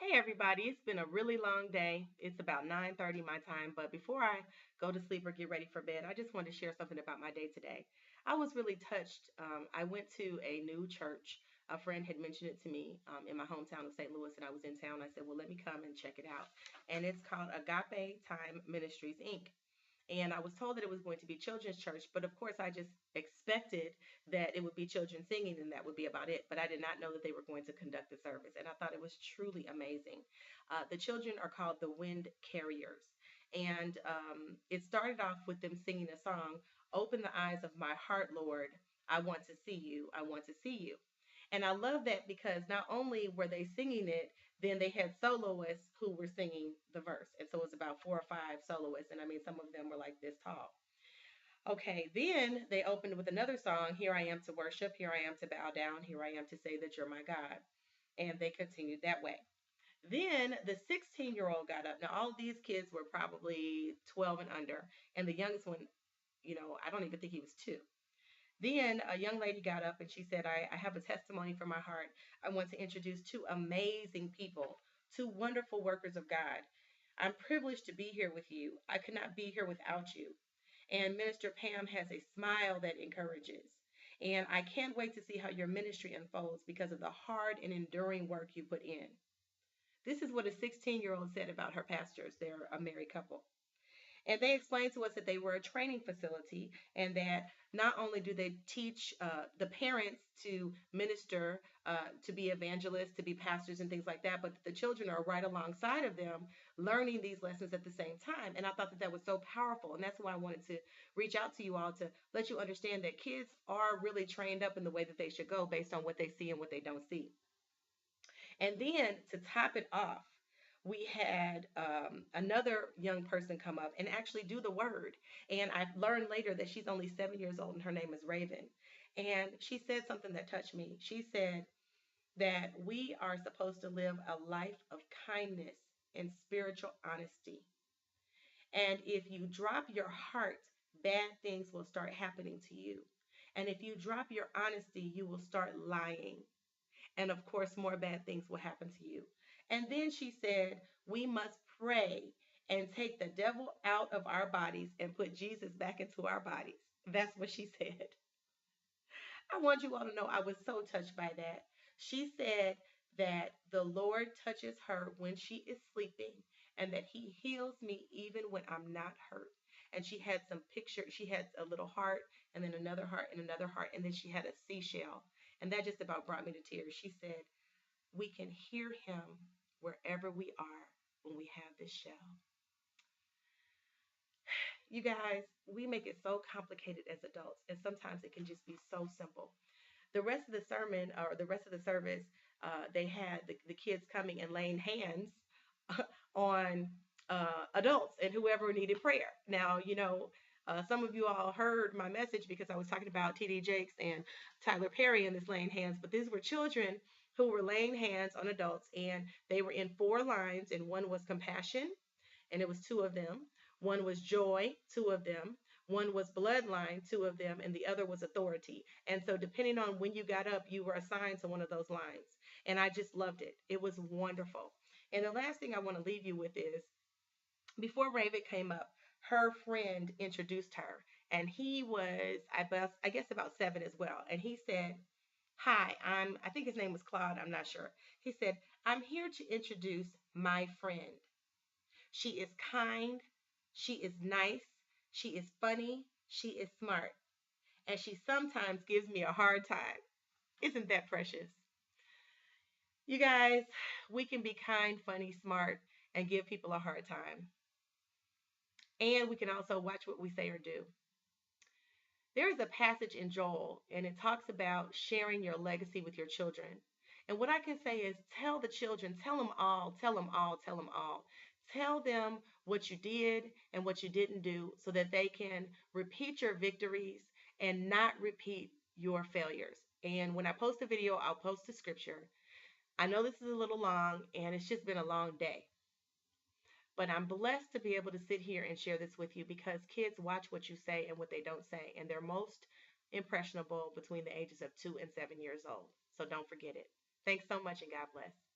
Hey everybody, it's been a really long day. It's about 9:30 my time, but before I go to sleep or get ready for bed, I just wanted to share something about my day today. I was really touched. I went to a new church. A friend had mentioned it to me in my hometown of St. Louis, and I was in town. I said, "Well, let me come and check it out." And it's called Agape Time Ministries Inc. And I was told that it was going to be children's church, but of course I just expected that it would be children singing and that would be about it. But I did not know that they were going to conduct the service, and I thought it was truly amazing. The children are called the Wind Carriers, and it started off with them singing a song, "Open the eyes of my heart, Lord. I want to see you. I want to see you." And I love that because not only were they singing it, then they had soloists who were singing the verse. And so it was about four or five soloists. And I mean, some of them were like this tall. Okay, then they opened with another song, "Here I am to worship, here I am to bow down, here I am to say that you're my God." And they continued that way. Then the 16-year-old got up. Now, all of these kids were probably 12 and under. And the youngest one, I don't even think he was two. Then a young lady got up and she said, I have a testimony from my heart. I want to introduce two amazing people, two wonderful workers of God. I'm privileged to be here with you. I could not be here without you. And Minister Pam has a smile that encourages. And I can't wait to see how your ministry unfolds because of the hard and enduring work you put in. This is what a 16-year-old said about her pastors. They're a married couple. And they explained to us that they were a training facility and that not only do they teach the parents to minister, to be evangelists, to be pastors, and things like that, but the children are right alongside of them learning these lessons at the same time. And I thought that that was so powerful. And that's why I wanted to reach out to you all to let you understand that kids are really trained up in the way that they should go based on what they see and what they don't see. And then to top it off, we had another young person come up and actually do the word. And I learned later that she's only 7 years old and her name is Raven. And she said something that touched me. She said that we are supposed to live a life of kindness and spiritual honesty. And if you drop your heart, bad things will start happening to you. And if you drop your honesty, you will start lying. And of course, more bad things will happen to you. And then she said, we must pray and take the devil out of our bodies and put Jesus back into our bodies. That's what she said. I want you all to know I was so touched by that. She said that the Lord touches her when she is sleeping and that he heals me even when I'm not hurt. And she had some picture. She had a little heart and then another heart and another heart. And then she had a seashell. And that just about brought me to tears. She said, we can hear him wherever we are when we have this shell. You guys, we make it so complicated as adults, and sometimes it can just be so simple. The rest of the sermon or the rest of the service, they had the kids coming and laying hands on adults and whoever needed prayer. Now, some of you all heard my message because I was talking about TD Jakes and Tyler Perry and this laying hands, but these were children who were laying hands on adults, and they were in four lines, and one was compassion, and it was two of them. One was joy, two of them. One was bloodline, two of them, and the other was authority. And so, depending on when you got up, you were assigned to one of those lines. And I just loved it. It was wonderful. And the last thing I want to leave you with is before Raven came up, her friend introduced her, and he was, I guess, about seven as well. And he said, "Hi, I think his name was Claude, I'm not sure." He said, "I'm here to introduce my friend. She is kind, she is nice, she is funny, she is smart, and she sometimes gives me a hard time." Isn't that precious? You guys, we can be kind, funny, smart, and give people a hard time. And we can also watch what we say or do. There is a passage in Joel, and it talks about sharing your legacy with your children. And what I can say is tell the children, tell them all, tell them all, tell them all. Tell them what you did and what you didn't do so that they can repeat your victories and not repeat your failures. And when I post a video, I'll post a scripture. I know this is a little long and it's just been a long day. But I'm blessed to be able to sit here and share this with you because kids watch what you say and what they don't say, and they're most impressionable between the ages of 2 and 7 years old. So don't forget it. Thanks so much, and God bless.